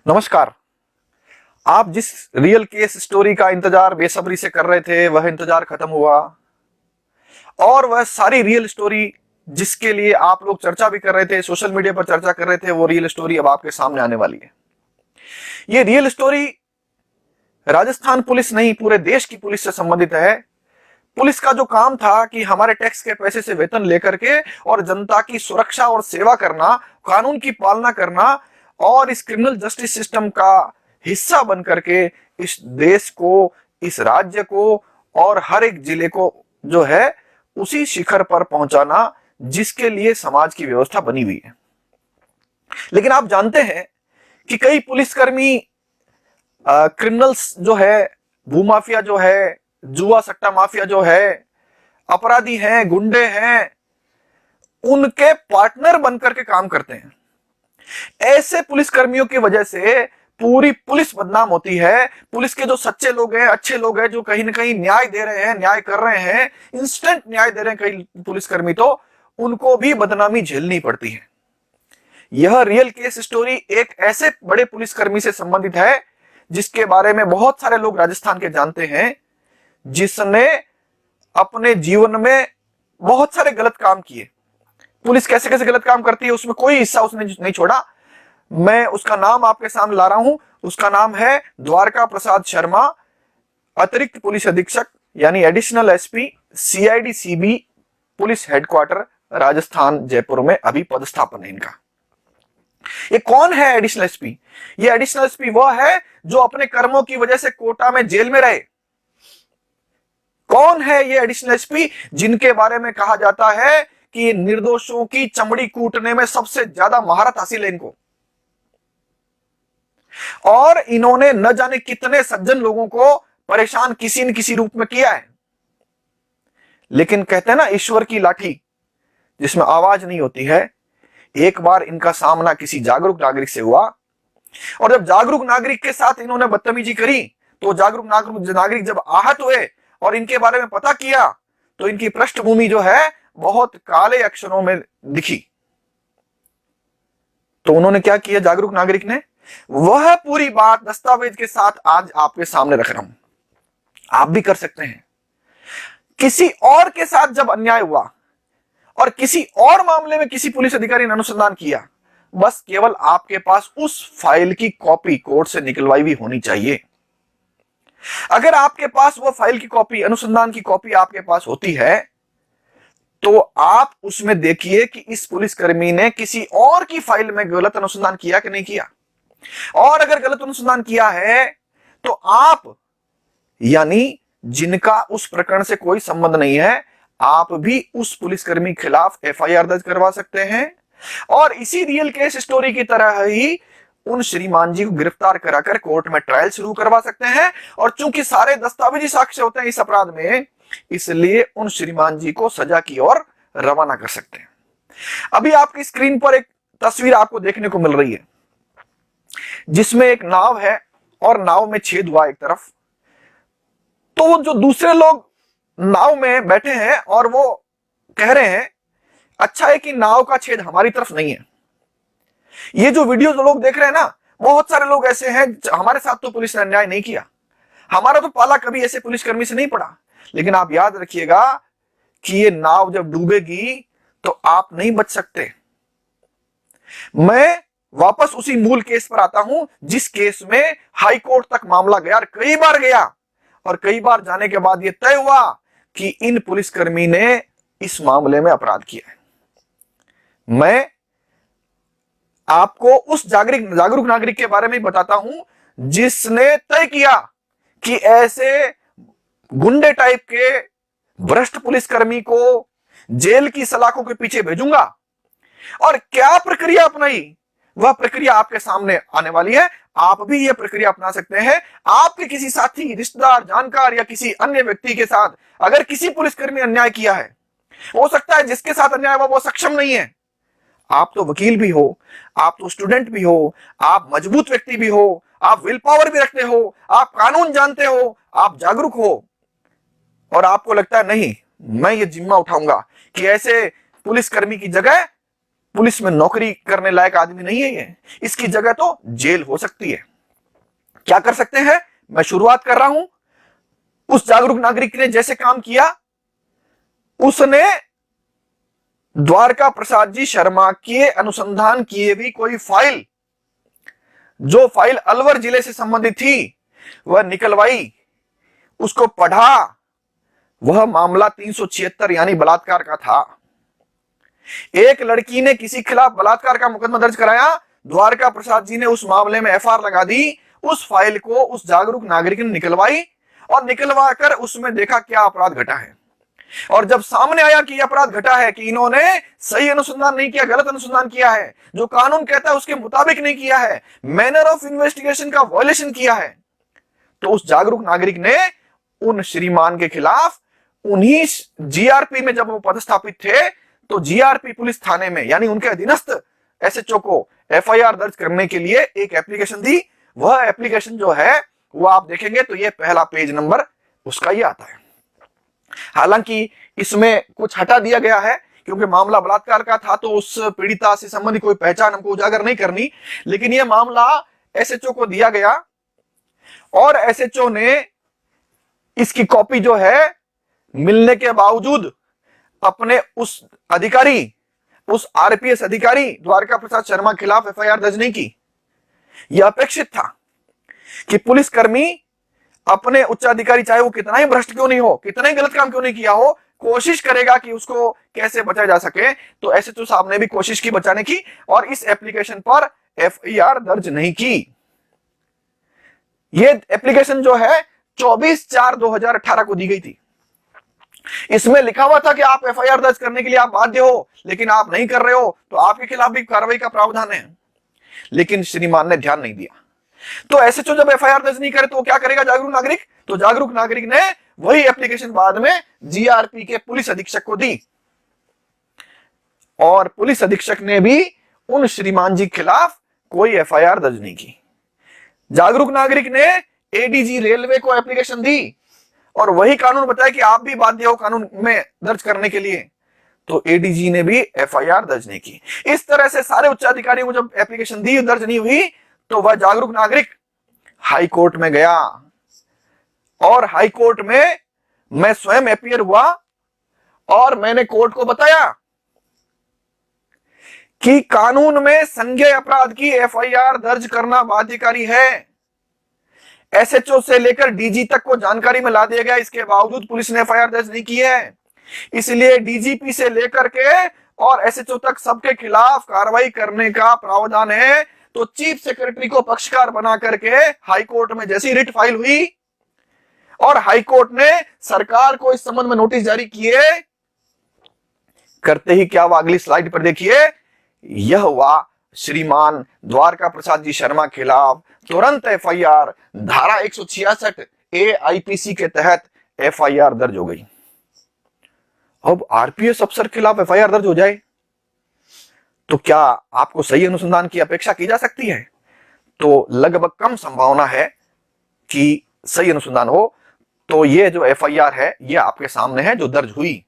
नमस्कार। आप जिस रियल केस स्टोरी का इंतजार बेसब्री से कर रहे थे वह इंतजार खत्म हुआ और वह सारी रियल स्टोरी जिसके लिए आप लोग चर्चा भी कर रहे थे, सोशल मीडिया पर चर्चा कर रहे थे, वो रियल स्टोरी अब आपके सामने आने वाली है। ये रियल स्टोरी राजस्थान पुलिस नहीं, पूरे देश की पुलिस से संबंधित है। पुलिस का जो काम था कि हमारे टैक्स के पैसे से वेतन लेकर के और जनता की सुरक्षा और सेवा करना, कानून की पालना करना और इस क्रिमिनल जस्टिस सिस्टम का हिस्सा बन करके इस देश को, इस राज्य को और हर एक जिले को जो है उसी शिखर पर पहुंचाना जिसके लिए समाज की व्यवस्था बनी हुई है। लेकिन आप जानते हैं कि कई पुलिसकर्मी क्रिमिनल्स जो है, भूमाफिया जो है, जुआ सट्टा माफिया जो है, अपराधी हैं, गुंडे हैं, उनके पार्टनर बनकर के काम करते हैं। ऐसे पुलिसकर्मियों की वजह से पूरी पुलिस बदनाम होती है। पुलिस के जो सच्चे लोग हैं, अच्छे लोग हैं, जो कहीं ना कहीं न्याय दे रहे हैं, न्याय कर रहे हैं, इंस्टेंट न्याय दे रहे हैं कई पुलिसकर्मी, तो उनको भी बदनामी झेलनी पड़ती है। यह रियल केस स्टोरी एक ऐसे बड़े पुलिसकर्मी से संबंधित है जिसके बारे में बहुत सारे लोग राजस्थान के जानते हैं, जिसने अपने जीवन में बहुत सारे गलत काम किए। पुलिस कैसे कैसे गलत काम करती है उसमें कोई हिस्सा उसने नहीं छोड़ा। मैं उसका नाम आपके सामने ला रहा हूं। उसका नाम है द्वारका प्रसाद शर्मा, अतिरिक्त पुलिस अधीक्षक यानी additional SP, CID CB, police headquarter Rajasthan Jaipur में अभी पदस्थापन है इनका। ये कौन है एडिशनल एसपी? ये एडिशनल एसपी वह है जो अपने कर्मों की वजह से कोटा में जेल में रहे। कौन है ये एडिशनल एसपी जिनके बारे में कहा जाता है कि निर्दोषों की चमड़ी कूटने में सबसे ज्यादा महारत हासिल है इनको, और इन्होंने न जाने कितने सज्जन लोगों को परेशान किसी न किसी रूप में किया है। लेकिन कहते हैं ना, ईश्वर की लाठी जिसमें आवाज नहीं होती है। एक बार इनका सामना किसी जागरूक नागरिक से हुआ और जब जागरूक नागरिक के साथ इन्होंने बदतमीजी करी तो जागरूक नागरिक जब आहत हुए और इनके बारे में पता किया तो इनकी पृष्ठभूमि जो है बहुत काले अक्षरों में दिखी। तो उन्होंने क्या किया, जागरूक नागरिक ने वह पूरी बात दस्तावेज के साथ आज आपके सामने रख रहा हूं। आप भी कर सकते हैं। किसी और के साथ जब अन्याय हुआ और किसी और मामले में किसी पुलिस अधिकारी ने अनुसंधान किया, बस केवल आपके पास उस फाइल की कॉपी कोर्ट से निकलवाई हुई होनी चाहिए। अगर आपके पास वो फाइल की कॉपी, अनुसंधान की कॉपी आपके पास होती है तो आप उसमें देखिए कि इस पुलिसकर्मी ने किसी और की फाइल में गलत अनुसंधान किया कि नहीं किया। और अगर गलत अनुसंधान किया है तो आप, यानी जिनका उस प्रकरण से कोई संबंध नहीं है, आप भी उस पुलिसकर्मी के खिलाफ एफआईआर दर्ज करवा सकते हैं और इसी रियल केस स्टोरी की तरह ही उन श्रीमान जी को गिरफ्तार कराकर कोर्ट में ट्रायल शुरू करवा सकते हैं। और चूंकि सारे दस्तावेजी साक्ष्य होते हैं इस अपराध में, इसलिए उन श्रीमान जी को सजा की ओर रवाना कर सकते हैं। अभी आपकी स्क्रीन पर एक तस्वीर आपको देखने को मिल रही है जिसमें एक नाव है और नाव में छेद हुआ एक तरफ। तो जो दूसरे लोग नाव में बैठे हैं और वो कह रहे हैं, अच्छा है कि नाव का छेद हमारी तरफ नहीं है। ये जो वीडियो जो लोग देख रहे हैं ना, बहुत सारे लोग ऐसे हैं, हमारे साथ तो पुलिस ने अन्याय नहीं किया, हमारा तो पाला कभी ऐसे पुलिसकर्मी से नहीं पड़ा। लेकिन आप याद रखिएगा कि ये नाव जब डूबेगी तो आप नहीं बच सकते। मैं वापस उसी मूल केस पर आता हूं जिस केस में हाई कोर्ट तक मामला गया, और कई बार गया, और कई बार जाने के बाद यह तय हुआ कि इन पुलिसकर्मी ने इस मामले में अपराध किया है। मैं आपको उस जागरूक नागरिक के बारे में बताता हूं जिसने तय किया कि ऐसे गुंडे टाइप के भ्रष्ट पुलिसकर्मी को जेल की सलाखों के पीछे भेजूंगा। और क्या प्रक्रिया अपनाई, वह प्रक्रिया आपके सामने आने वाली है। आप भी यह प्रक्रिया अपना सकते हैं। आपके किसी साथी, रिश्तेदार, जानकार या किसी अन्य व्यक्ति के साथ अगर किसी पुलिसकर्मी ने अन्याय किया है, हो सकता है जिसके साथ अन्याय हुआ वो सक्षम नहीं है। आप तो वकील भी हो, आप तो स्टूडेंट भी हो, आप मजबूत व्यक्ति भी हो, आप विल पावर भी रखते हो, आप कानून जानते हो, आप जागरूक हो, और आपको लगता है नहीं, मैं ये जिम्मा उठाऊंगा कि ऐसे पुलिसकर्मी की जगह पुलिस में नौकरी करने लायक आदमी नहीं है ये, इसकी जगह तो जेल हो सकती है। क्या कर सकते हैं, मैं शुरुआत कर रहा हूं। उस जागरूक नागरिक ने जैसे काम किया, उसने द्वारका प्रसाद जी शर्मा के अनुसंधान किए भी कोई फाइल, जो फाइल अलवर जिले से संबंधित थी, वह निकलवाई, उसको पढ़ा। वह मामला 376 यानी बलात्कार का था। एक लड़की ने किसी के खिलाफ बलात्कार का मुकदमा दर्ज कराया, द्वारका प्रसाद जी ने उस मामले में एफआईआर लगा दी। उस फाइल को उस जागरूक नागरिक ने निकलवाई और निकलवा कर उसमें देखा क्या अपराध घटा है। और जब सामने आया कि अपराध घटा है, कि इन्होंने सही अनुसंधान नहीं किया, गलत अनुसंधान किया है, जो कानून कहता है उसके मुताबिक नहीं किया है, मैनर ऑफ इन्वेस्टिगेशन का वायलेशन किया है, तो उस जागरूक नागरिक ने उन श्रीमान के खिलाफ उन्हीं जीआरपी में जब वो पदस्थापित थे तो जीआरपी पुलिस थाने में यानी उनके अधीनस्थ एसएचओ को एफआईआर दर्ज करने के लिए एक एप्लीकेशन दी। वह एप्लीकेशन जो है वो आप देखेंगे तो ये पहला पेज नंबर उसका ही आता है। हालांकि इसमें कुछ हटा दिया गया है क्योंकि मामला बलात्कार का था, तो उस पीड़िता से संबंधित कोई पहचान हमको उजागर नहीं करनी, लेकिन यह मामला एसएचओ को दिया गया और एसएचओ ने इसकी कॉपी जो है मिलने के बावजूद अपने उस अधिकारी, उस आरपीएस अधिकारी द्वारका प्रसाद शर्मा के खिलाफ एफआईआर दर्ज नहीं की। यह अपेक्षित था कि पुलिसकर्मी अपने उच्चाधिकारी, चाहे वो कितना ही भ्रष्ट क्यों नहीं हो, कितना ही गलत काम क्यों नहीं किया हो, कोशिश करेगा कि उसको कैसे बचाया जा सके। तो एसएचओ साहब ने भी कोशिश की बचाने की और इस एप्लीकेशन पर एफआईआर दर्ज नहीं की। यह एप्लीकेशन जो है 24/4/2018 को दी गई थी। इसमें लिखा हुआ था कि आप एफआईआर दर्ज करने के लिए आप बाध्य हो, लेकिन आप नहीं कर रहे हो तो आपके खिलाफ भी कार्रवाई का प्रावधान है। लेकिन श्रीमान ने ध्यान नहीं दिया। तो एसएचओ जब एफआईआर दर्ज नहीं करे तो क्या करेगा जागरूक नागरिक? तो जागरूक नागरिक ने वही एप्लीकेशन बाद में जीआरपी के पुलिस अधीक्षक को दी और पुलिस अधीक्षक ने भी उन श्रीमान जी के खिलाफ कोई एफआईआर दर्ज नहीं की। जागरूक नागरिक ने एडीजी रेलवे को एप्लीकेशन दी और वही कानून बताया कि आप भी बाध्य हो कानून में दर्ज करने के लिए, तो एडीजी ने भी एफआईआर दर्ज नहीं की। इस तरह से सारे उच्चाधिकारियों को जब एप्लीकेशन दी, दर्ज नहीं हुई, तो वह जागरूक नागरिक हाई कोर्ट में गया और हाई कोर्ट में मैं स्वयं अपीयर हुआ और मैंने कोर्ट को बताया कि कानून में संज्ञेय अपराध की एफआईआर दर्ज करना बाध्यकारी है। एसएचओ से लेकर डीजी तक को जानकारी में ला दिया गया, इसके बावजूद पुलिस ने एफआईआर दर्ज नहीं की है। इसलिए डीजीपी से लेकर के और एसएचओ तक सबके खिलाफ कार्रवाई करने का प्रावधान है। तो चीफ सेक्रेटरी को पक्षकार बना करके हाई कोर्ट में जैसी रिट फाइल हुई और हाई कोर्ट ने सरकार को इस संबंध में नोटिस जारी किए, करते ही क्या हुआ अगली स्लाइड पर देखिए। यह हुआ श्रीमान द्वारका प्रसाद जी शर्मा के खिलाफ तुरंत एफआईआर धारा 166 ए आईपीसी के तहत एफआईआर दर्ज हो गई। अब आरपीएस अफसर के खिलाफ एफआईआर दर्ज हो जाए तो क्या आपको सही अनुसंधान की अपेक्षा की जा सकती है? तो लगभग कम संभावना है कि सही अनुसंधान हो। तो ये जो एफआईआर है ये आपके सामने है जो दर्ज हुई।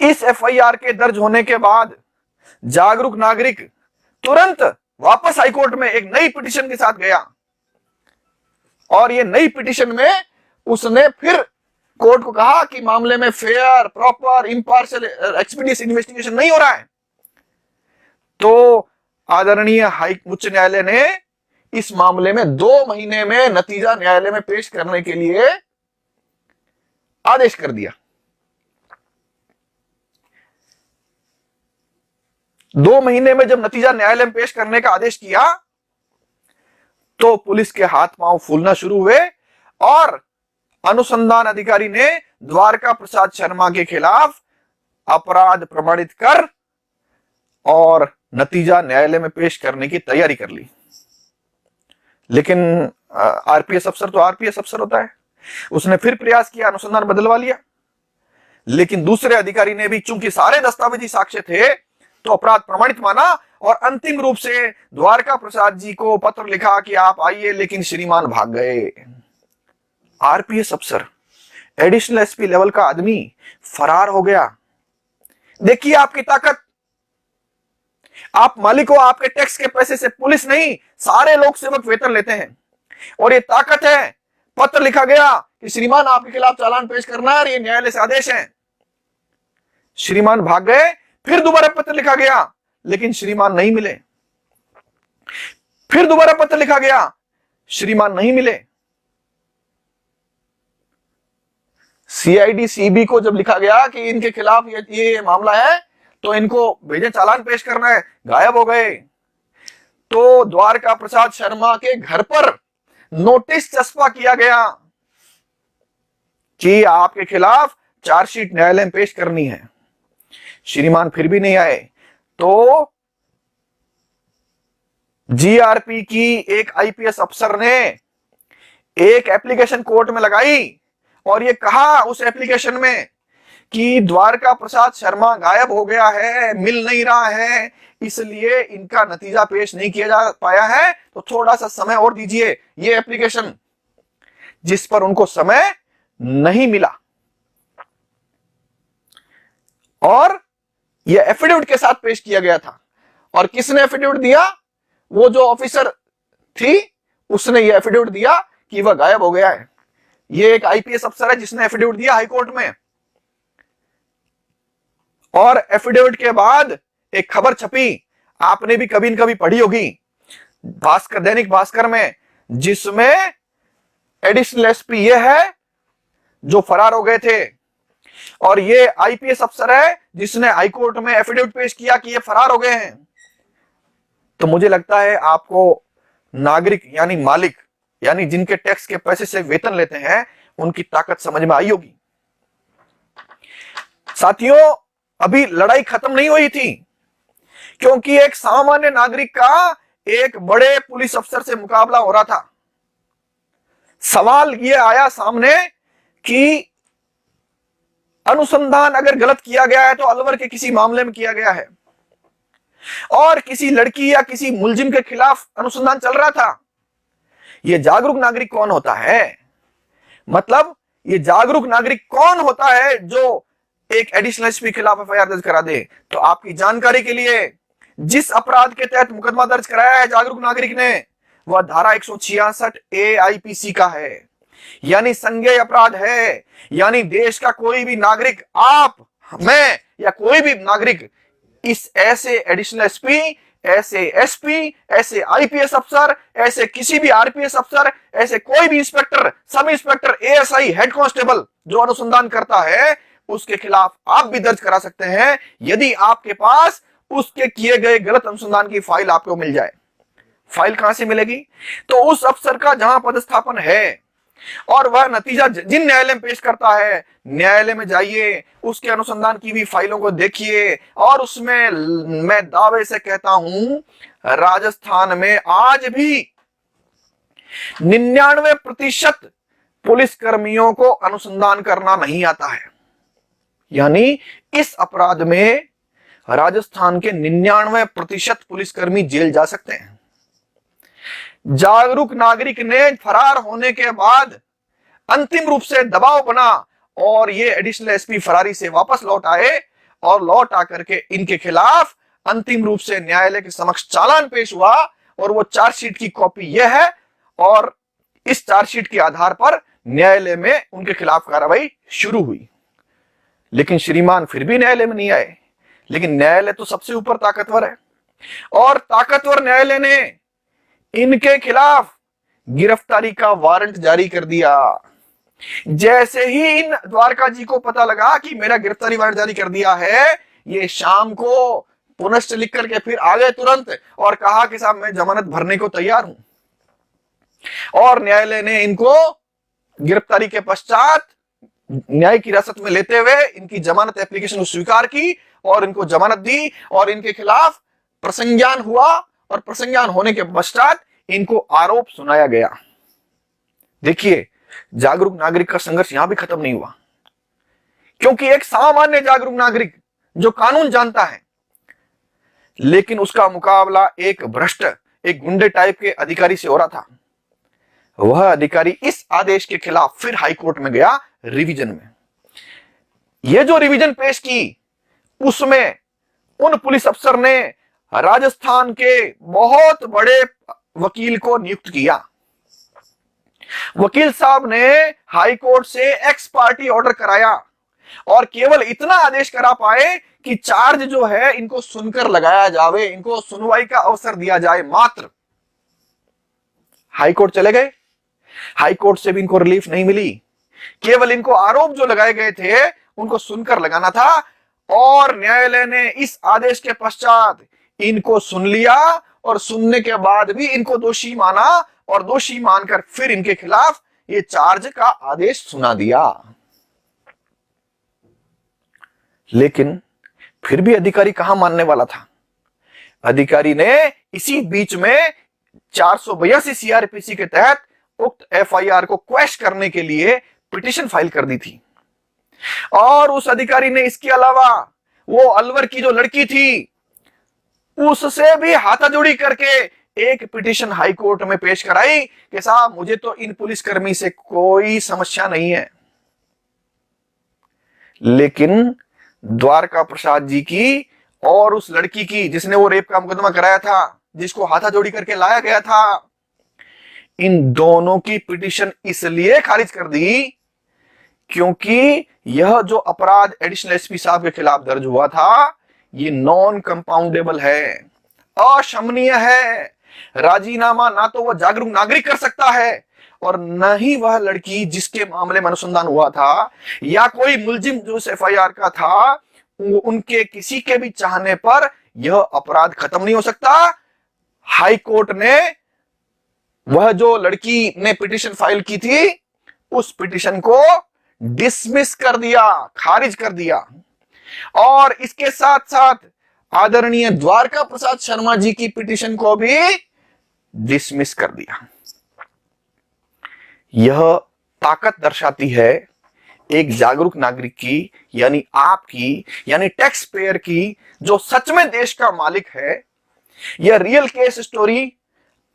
इस एफआईआर के दर्ज होने के बाद जागरूक नागरिक तुरंत वापस हाईकोर्ट में एक नई पिटीशन के साथ गया और ये नई पिटीशन में उसने फिर कोर्ट को कहा कि मामले में फेयर, प्रॉपर, इंपार्शियल, एक्सपीडियस इन्वेस्टिगेशन नहीं हो रहा है। तो आदरणीय हाई उच्च न्यायालय ने इस मामले में 2 महीने में नतीजा न्यायालय में पेश करने के लिए आदेश कर दिया। 2 महीने में जब नतीजा न्यायालय में पेश करने का आदेश किया तो पुलिस के हाथ पांव फूलना शुरू हुए और अनुसंधान अधिकारी ने द्वारका प्रसाद शर्मा के खिलाफ अपराध प्रमाणित कर और नतीजा न्यायालय में पेश करने की तैयारी कर ली। लेकिन आरपीएस अफसर तो आरपीएस अफसर होता है, उसने फिर प्रयास किया, अनुसंधान बदलवा लिया। लेकिन दूसरे अधिकारी ने भी चूंकि सारे दस्तावेजी साक्ष्य थे तो अपराध प्रमाणित माना और अंतिम रूप से द्वारका प्रसाद जी को पत्र लिखा कि आप आइए, लेकिन श्रीमान भाग गए। आरपीएस अफसर, एडिशनल एसपी लेवल का आदमी फरार हो गया। देखिए आपकी ताकत, आप मालिक हो, आपके टैक्स के पैसे से पुलिस नहीं, सारे लोक सेवक वेतन लेते हैं। और ये ताकत है, पत्र लिखा गया कि श्रीमान आपके खिलाफ चालान पेश करना है और ये न्यायालय से आदेश है। श्रीमान भाग गए, फिर दोबारा पत्र लिखा गया, लेकिन श्रीमान नहीं मिले। फिर दोबारा पत्र लिखा गया, श्रीमान नहीं मिले। सीआईडी सीबी को जब लिखा गया कि इनके खिलाफ ये मामला है तो इनको भेजे, चालान पेश करना है, गायब हो गए। तो द्वारका प्रसाद शर्मा के घर पर नोटिस चस्पा किया गया कि आपके खिलाफ चार्जशीट न्यायालय में पेश करनी है। श्रीमान फिर भी नहीं आए। तो जीआरपी की एक आईपीएस अफसर ने एक एप्लीकेशन कोर्ट में लगाई और ये कहा उस एप्लीकेशन में कि द्वारका प्रसाद शर्मा गायब हो गया है, मिल नहीं रहा है, इसलिए इनका नतीजा पेश नहीं किया जा पाया है, तो थोड़ा सा समय और दीजिए। ये एप्लीकेशन जिस पर उनको समय नहीं मिला और यह एफिडेविट के साथ पेश किया गया था। और किसने एफिडेविट दिया? वो जो ऑफिसर थी उसने यह एफिडेविट दिया कि वह गायब हो गया है। ये एक आईपीएस अफसर है जिसने एफिडेविट दिया हाईकोर्ट में। और एफिडेविट के बाद एक खबर छपी, आपने भी कभी न कभी पढ़ी होगी, भास्कर, दैनिक भास्कर में, जिसमें एडिशनल एसपी ये है जो फरार हो गए थे और ये आईपीएस अफसर है जिसने हाईकोर्ट में एफिडेविट पेश किया कि ये फरार हो गए हैं। तो मुझे लगता है आपको नागरिक यानी मालिक यानी जिनके टैक्स के पैसे से वेतन लेते हैं उनकी ताकत समझ में आई होगी। साथियों, अभी लड़ाई खत्म नहीं हुई थी, क्योंकि एक सामान्य नागरिक का एक बड़े पुलिस अफसर से मुकाबला हो रहा था। सवाल यह आया सामने कि अनुसंधान अगर गलत किया गया है तो अलवर के किसी मामले में किया गया है और किसी लड़की या किसी मुलजिम के खिलाफ अनुसंधान चल रहा था। यह जागरूक नागरिक कौन होता है? मतलब ये जागरूक नागरिक कौन होता है जो एक एडिशनल एसपी के खिलाफ एफआईआर दर्ज करा दे? तो आपकी जानकारी के लिए, जिस अपराध के तहत मुकदमा दर्ज कराया है जागरूक नागरिक ने, वह धारा 166 ए आईपीसी का है, यानी संज्ञेय अपराध है। यानी देश का कोई भी नागरिक, आप, मैं या कोई भी नागरिक इस ऐसे एडिशनल एसपी, ऐसे एसपी, ऐसे आईपीएस अफसर, ऐसे किसी भी आरपीएस अफसर, ऐसे कोई भी inspector, sub inspector, ASI, head constable जो अनुसंधान करता है उसके खिलाफ आप भी दर्ज करा सकते हैं, यदि आपके पास उसके किए गए गलत अनुसंधान की फाइल आपको मिल जाए। फाइल कहां से मिलेगी? तो उस अफसर का जहां पदस्थापन है और वह नतीजा जिन न्यायालय में पेश करता है, न्यायालय में जाइए, उसके अनुसंधान की भी फाइलों को देखिए। और उसमें मैं दावे से कहता हूं, राजस्थान में आज भी 99% पुलिस कर्मियों को अनुसंधान करना नहीं आता है। यानी इस अपराध में राजस्थान के 99% पुलिसकर्मी जेल जा सकते हैं। जागरूक नागरिक ने फरार होने के बाद अंतिम रूप से दबाव बना और ये एडिशनल एसपी फरारी से वापस लौट आए और लौट आकर के इनके खिलाफ अंतिम रूप से न्यायालय के समक्ष चालान पेश हुआ और वो चार्जशीट की कॉपी यह है और इस चार्जशीट के आधार पर न्यायालय में उनके खिलाफ कार्रवाई शुरू हुई। लेकिन श्रीमान फिर भी न्यायालय में नहीं आए। लेकिन न्यायालय तो सबसे ऊपर ताकतवर है और ताकतवर न्यायालय ने इनके खिलाफ गिरफ्तारी का वारंट जारी कर दिया। जैसे ही इन द्वारका जी को पता लगा कि मेरा गिरफ्तारी वारंट जारी कर दिया है, ये शाम को पुनश्च लिख करके फिर आ गए तुरंत और कहा कि साहब मैं जमानत भरने को तैयार हूं। और न्यायालय ने इनको गिरफ्तारी के पश्चात न्यायिक हिरासत में लेते हुए इनकी जमानत एप्लीकेशन को स्वीकार की और इनको जमानत दी और इनके खिलाफ प्रसंज्ञान हुआ और प्रसंज्ञान होने के पश्चात इनको आरोप सुनाया गया। देखिए, जागरूक नागरिक का संघर्ष यहां भी खत्म नहीं हुआ, क्योंकि एक सामान्य जागरूक नागरिक जो कानून जानता है, लेकिन उसका मुकाबला एक भ्रष्ट, एक गुंडे टाइप के अधिकारी से हो रहा था। वह अधिकारी इस आदेश के खिलाफ फिर हाईकोर्ट में गया रिवीजन में। यह जो रिवीजन पेश की उसमें उन पुलिस अफसर ने राजस्थान के बहुत बड़े वकील को नियुक्त किया। वकील साहब ने हाई कोर्ट से एक्स पार्टी ऑर्डर कराया और केवल इतना आदेश करा पाए कि चार्ज जो है इनको सुनकर लगाया जावे, इनको सुनवाई का अवसर दिया जाए मात्र। हाई कोर्ट चले गए, हाई कोर्ट से भी इनको रिलीफ नहीं मिली। केवल इनको आरोप जो लगाए गए थे उनको सुनकर लगाना था और न्यायालय ने इस आदेश के पश्चात इनको सुन लिया और सुनने के बाद भी इनको दोषी माना और दोषी मानकर फिर इनके खिलाफ ये चार्ज का आदेश सुना दिया। लेकिन फिर भी अधिकारी कहां मानने वाला था। अधिकारी ने इसी बीच में 482 सीआरपीसी के तहत उक्त एफआईआर को क्वैश करने के लिए पिटीशन फाइल कर दी थी। और उस अधिकारी ने इसके अलावा वो अलवर की जो लड़की थी उससे भी हाथाजोड़ी करके एक पिटीशन हाई कोर्ट में पेश कराई कि साहब मुझे तो इन पुलिसकर्मी से कोई समस्या नहीं है। लेकिन द्वारका प्रसाद जी की और उस लड़की की जिसने वो रेप का मुकदमा कराया था, जिसको हाथाजोड़ी करके लाया गया था, इन दोनों की पिटीशन इसलिए खारिज कर दी क्योंकि यह जो अपराध एडिशनल एसपी साहब के खिलाफ दर्ज हुआ था ये नॉन कंपाउंडेबल है, अक्षमनीय है। राजीनामा ना तो वह जागरूक नागरिक कर सकता है और न ही वह लड़की जिसके मामले में अनुसंधान हुआ था या कोई मुलजिम जो इस एफआईआर का था उनके किसी के भी चाहने पर यह अपराध खत्म नहीं हो सकता। हाई कोर्ट ने वह जो लड़की ने पिटीशन फाइल की थी उस पिटीशन को डिसमिस कर दिया, खारिज कर दिया और इसके साथ साथ आदरणीय द्वारका प्रसाद शर्मा जी की पिटीशन को भी डिसमिस कर दिया। यह ताकत दर्शाती है एक जागरूक नागरिक की, यानी आपकी, यानी टैक्स पेयर की, जो सच में देश का मालिक है। यह रियल केस स्टोरी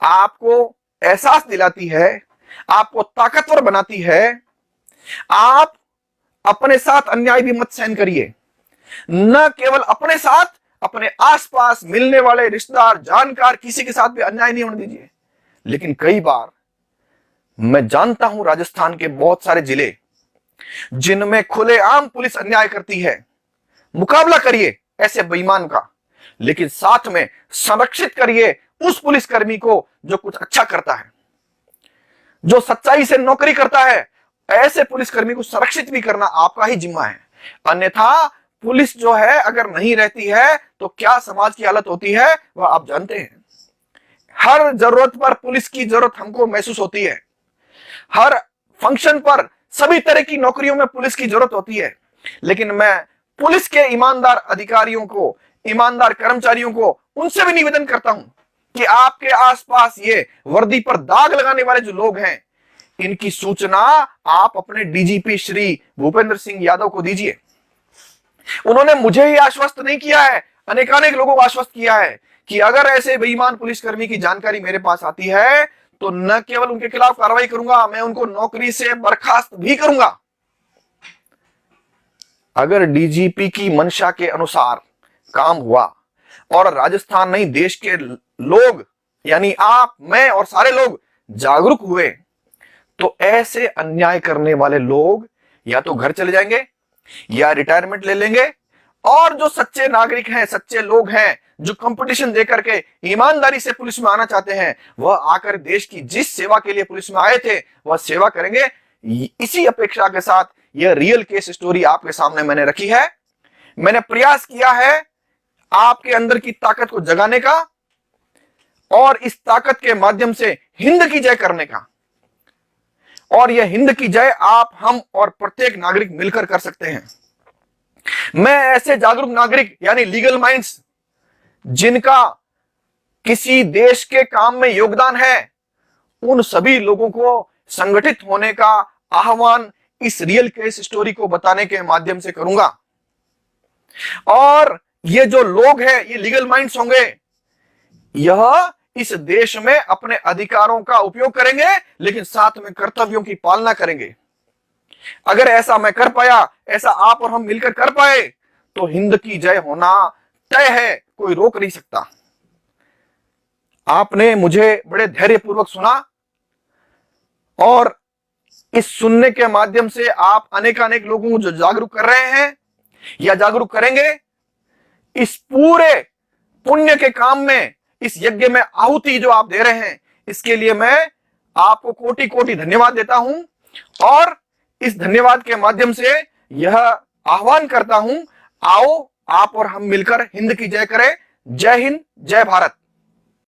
आपको एहसास दिलाती है, आपको ताकतवर बनाती है। आप अपने साथ अन्याय भी मत सहन करिए, न केवल अपने साथ, अपने आसपास मिलने वाले रिश्तेदार, जानकार, किसी के साथ भी अन्याय नहीं होने दीजिए। लेकिन कई बार मैं जानता हूं राजस्थान के बहुत सारे जिले जिनमें खुलेआम पुलिस अन्याय करती है। मुकाबला करिए ऐसे बेईमान का, लेकिन साथ में संरक्षित करिए उस पुलिसकर्मी को जो कुछ अच्छा करता है, जो सच्चाई से नौकरी करता है। ऐसे पुलिसकर्मी को संरक्षित भी करना आपका ही जिम्मा है। अन्यथा पुलिस जो है अगर नहीं रहती है तो क्या समाज की हालत होती है वह आप जानते हैं। हर जरूरत पर पुलिस की जरूरत हमको महसूस होती है। हर फंक्शन पर, सभी तरह की नौकरियों में पुलिस की जरूरत होती है। लेकिन मैं पुलिस के ईमानदार अधिकारियों को, ईमानदार कर्मचारियों को, उनसे भी निवेदन करता हूं कि आपके आसपास ये वर्दी पर दाग लगाने वाले जो लोग हैं, इनकी सूचना आप अपने डीजीपी श्री भूपेंद्र सिंह यादव को दीजिए। उन्होंने मुझे ही आश्वस्त नहीं किया है, अनेकानेक लोगों को आश्वस्त किया है कि अगर ऐसे बेईमान पुलिसकर्मी की जानकारी मेरे पास आती है तो न केवल उनके खिलाफ कार्रवाई करूंगा, मैं उनको नौकरी से बर्खास्त भी करूंगा। अगर डीजीपी की मंशा के अनुसार काम हुआ और राजस्थान नहीं देश के लोग, यानी आप, मैं और सारे लोग जागरूक हुए तो ऐसे अन्याय करने वाले लोग या तो घर चले जाएंगे या रिटायरमेंट ले लेंगे, और जो सच्चे नागरिक हैं, सच्चे लोग हैं, जो कंपटीशन देकर के ईमानदारी से पुलिस में आना चाहते हैं, वह आकर देश की जिस सेवा के लिए पुलिस में आए थे वह सेवा करेंगे। इसी अपेक्षा के साथ यह रियल केस स्टोरी आपके सामने मैंने रखी है। मैंने प्रयास किया है आपके अंदर की ताकत को जगाने का और इस ताकत के माध्यम से हिंद की जय करने का। और यह हिंद की जय आप, हम और प्रत्येक नागरिक मिलकर कर सकते हैं। मैं ऐसे जागरूक नागरिक यानी लीगल माइंड्स जिनका किसी देश के काम में योगदान है, उन सभी लोगों को संगठित होने का आह्वान इस रियल केस स्टोरी को बताने के माध्यम से करूंगा। और ये जो लोग हैं, ये लीगल माइंड्स होंगे, यह इस देश में अपने अधिकारों का उपयोग करेंगे लेकिन साथ में कर्तव्यों की पालना करेंगे। अगर ऐसा मैं कर पाया, ऐसा आप और हम मिलकर कर पाए, तो हिंद की जय होना तय है, कोई रोक नहीं सकता। आपने मुझे बड़े धैर्यपूर्वक सुना और इस सुनने के माध्यम से आप अनेकानेक लोगों को जो जागरूक कर रहे हैं या जागरूक करेंगे, इस पूरे पुण्य के काम में, इस यज्ञ में आहुति जो आप दे रहे हैं, इसके लिए मैं आपको कोटि कोटि धन्यवाद देता हूं और इस धन्यवाद के माध्यम से यह आह्वान करता हूं, आओ आप और हम मिलकर हिंद की जय करें। जय हिंद, जय भारत।